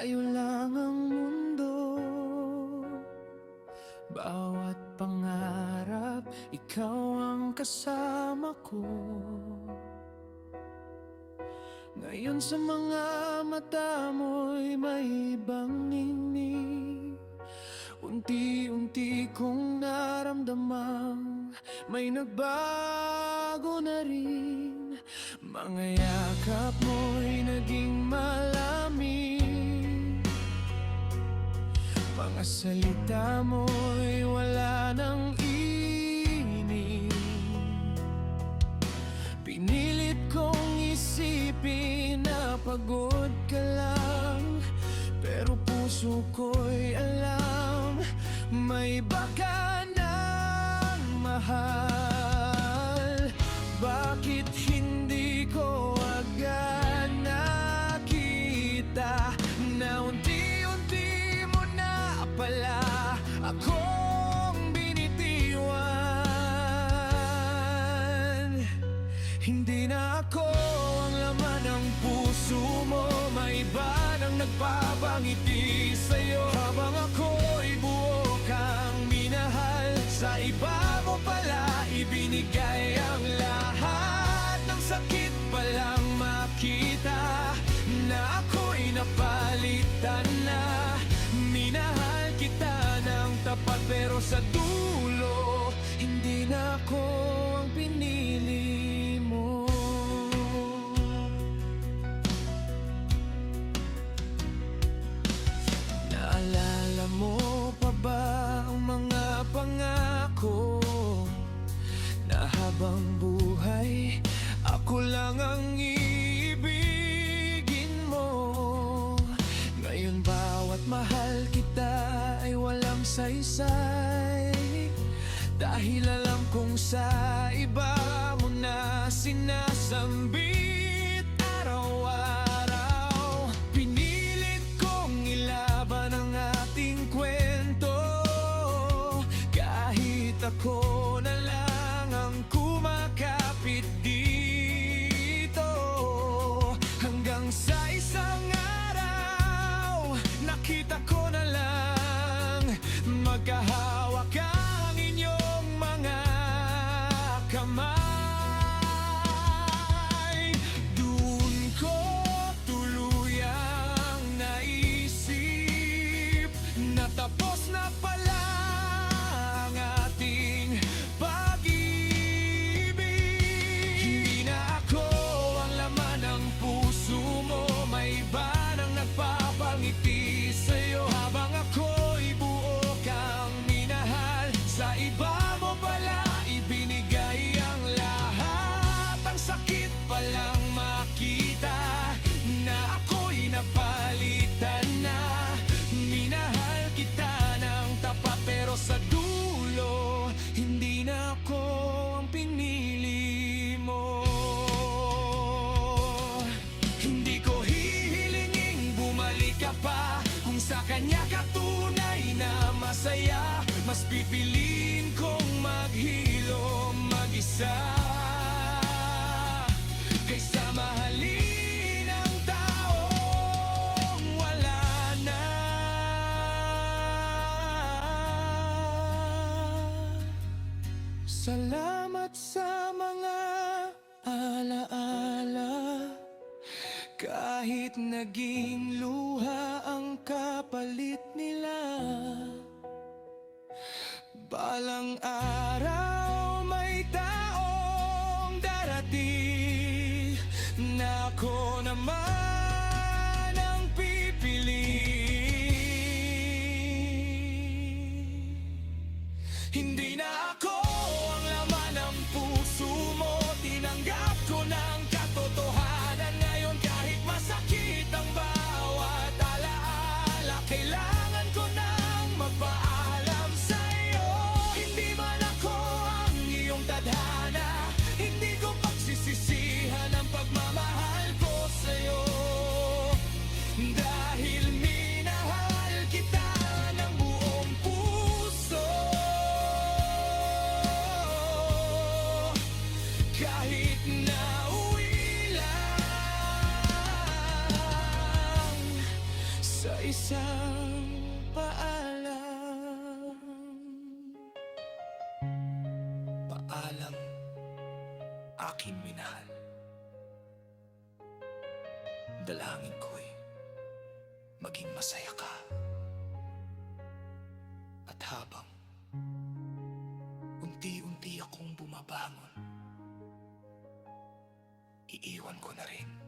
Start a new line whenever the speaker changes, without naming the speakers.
tayo lang ang mundo. Bawat pangarap, ikaw ang kasama ko. Ngayon sa mga mata mo'y may ibang ningning. Unti-unti kong naramdamang may nagbago na rin. Mga yakap mo'y naging malamig. Mga salita mo'y wala nang inig. Pinilit kong isipin na pagod ka lang, pero puso ko'y alam may iba ka ng mahal. Bakit hindi ko agad nakita na unti-unti mo na pala akong binitiwan? Hindi na ako ang laman ng puso mo, may iba nang nagpapangiti sa'yo. Habang ako'y buo kang minahal, sa iba mo pala ibinigay ang lahat. Ng sakit palang makita na ako'y napalitan na. Minahal kita ng tapat, pero sa dulo hindi na ako ang pinili mo. Naalala mo pa ba ang mga pangako na habang buhay ako lang ang iibigin mo? Ngayon bawat mahal kita ay walang saysay, dahil alam kong sa iba mo na sinasambit araw-araw. Pinilit kong ilaban ang ating kwento, kahit ako na lang ang kumakapit dito. Hanggang sa isang araw, nakita ko na lang magkahawak ang inyong mga kamay. Doon ko tuluyang naisip na tapos na pala ang ating pag-ibig. Hindi na ako ang laman ng puso mo, may iba nang nagpapangiti sa'yo. Habang ako'y buo kang minahal, sa iba mo pala ibinigay ang lahat. Ang sakit palang makita na ako'y napalitan na. Minahal kita ng tapat, pero sa dulo hindi na ako ang pinili mo. Hindi ko hihilinging bumalik ka pa, kung sa kanya ka tunay na masaya. Mas pipiliin kong maghilo mag-isa kaysa mahalin ang taong wala na. Salamat sa mga alaala, kahit naging luha ang kapalit nila. Balang araw may taong darating na ako naman ang pipili. Hindi na ako ang laman ng puso mo, tinanggap ko ng katotohanan ngayon. Kahit masakit ang bawat alaala, kailangan ko nang magpaalam sa'yo. Hindi man ako ang iyong tadhana, hindi ko pagsisisihan ang pagmamahal ko sa'yo. Dahil minahal kita ng buong puso, kahit nauwi lang sa isang paalam. Paalam, aking minahal. Dalangin ko'y maging masaya ka. At habang unti-unti akong bumabangon, iiwan ko na rin